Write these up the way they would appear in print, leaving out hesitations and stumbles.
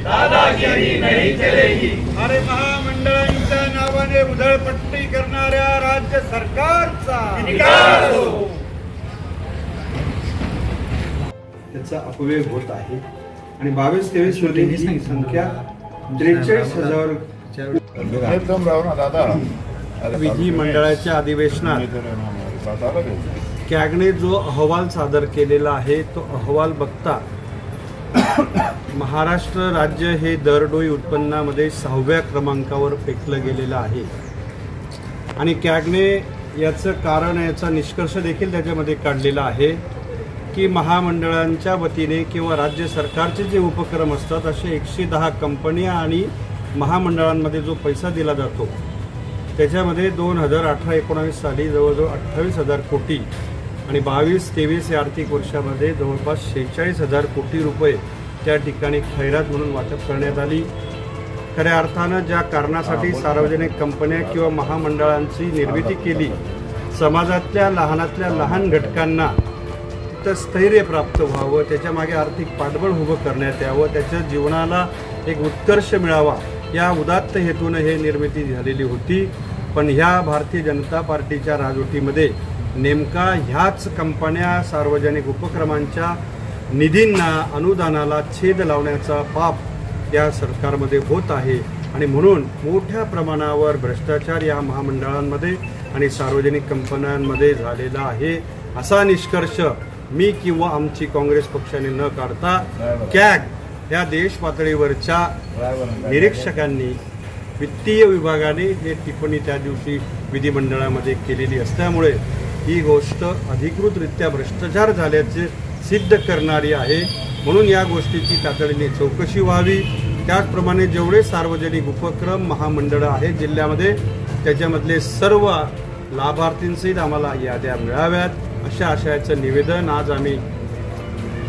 दादागिरी नहीं चलेगी। अरे महामंडळांच्या नावाने उधळपट्टी करणाऱ्या राज्य सरकारचा निकाल हो। त्याचा अपव्यय होत आहे आणि 22-23 मध्ये ही संख्या 43,000 एकदम राव ना दादा विधिमंडळाच्या अधिवेशनात कॅगने जो अहवाल सादर केलेला आहे तो अहवाल बघता महाराष्ट्र राज्य हे दरडोई उत्पन्नामध्ये 6व्या क्रमांकावर फेकलं गेलेलं आहे आणि कॅगने याचं कारण याचा निष्कर्ष देखील त्याच्यामध्ये काढलेला आहे की महामंडळांच्या वतीने किंवा राज्य सरकारचे जे उपक्रम असतात असे 110 कंपन्या आणि महामंडळांमध्ये जो पैसा दिला जातो त्याच्यामध्ये 2018-19 साली जवळजवळ 28,000 कोटी आणि 22-23 या आर्थिक वर्षामध्ये जवळपास 46,000 कोटी रुपये त्या ठिकाणी खैरात म्हणून वाटप करण्यात आली। खऱ्या अर्थानं ज्या कारणासाठी सार्वजनिक कंपन्या किंवा महामंडळांची निर्मिती केली, समाजातल्या लहानातल्या लहान घटकांना तिथं स्थैर्य प्राप्त व्हावं, त्याच्यामागे आर्थिक पाठबळ उभं करण्यात यावं, त्याच्या जीवनाला एक उत्कर्ष मिळावा या उदात्त हेतूनं हे निर्मिती झालेली होती। पण ह्या भारतीय जनता पार्टीच्या राजवटीमध्ये नेमका ह्याच कंपन्या सार्वजनिक उपक्रमांच्या निधींना अनुदानाला छेद लावण्याचा पाप या सरकारमध्ये होत आहे आणि म्हणून मोठ्या प्रमाणावर भ्रष्टाचार या महामंडळांमध्ये आणि सार्वजनिक कंपन्यांमध्ये झालेला आहे असा निष्कर्ष मी किंवा आमची काँग्रेस पक्षाने न काढता कॅग या देश पातळीवरच्या निरीक्षकांनी वित्तीय विभागाने हे टिप्पणी त्या दिवशी विधिमंडळामध्ये केलेली असल्यामुळे ही गोष्ट अधिकृतरित्या भ्रष्टाचार झाल्याचे सिद्ध करणारी आहे। म्हणून या गोष्टीची तातडीने चौकशी व्हावी। त्याचप्रमाणे जेवढे सार्वजनिक उपक्रम महामंडळं आहेत जिल्ह्यामध्ये त्याच्यामधले सर्व लाभार्थींसहित आम्हाला याद्या मिळाव्यात अशा आशयाचं निवेदन आज आम्ही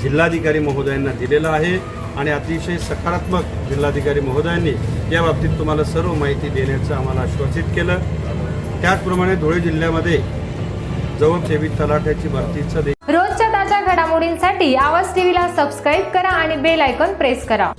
जिल्हाधिकारी महोदयांना दिलेलं आहे आणि अतिशय सकारात्मक जिल्हाधिकारी महोदयांनी या बाबतीत तुम्हाला सर्व माहिती देण्याचं आम्हाला आश्वासित केलं। त्याचप्रमाणे धुळे जिल्ह्यामध्ये जवळ 23 तलाठ्याची भरतीचं रोजच्या ताज्या घडामोडींसाठी आवाज टीव्हीला सबस्क्राईब करा आणि बेल आयकॉन प्रेस करा।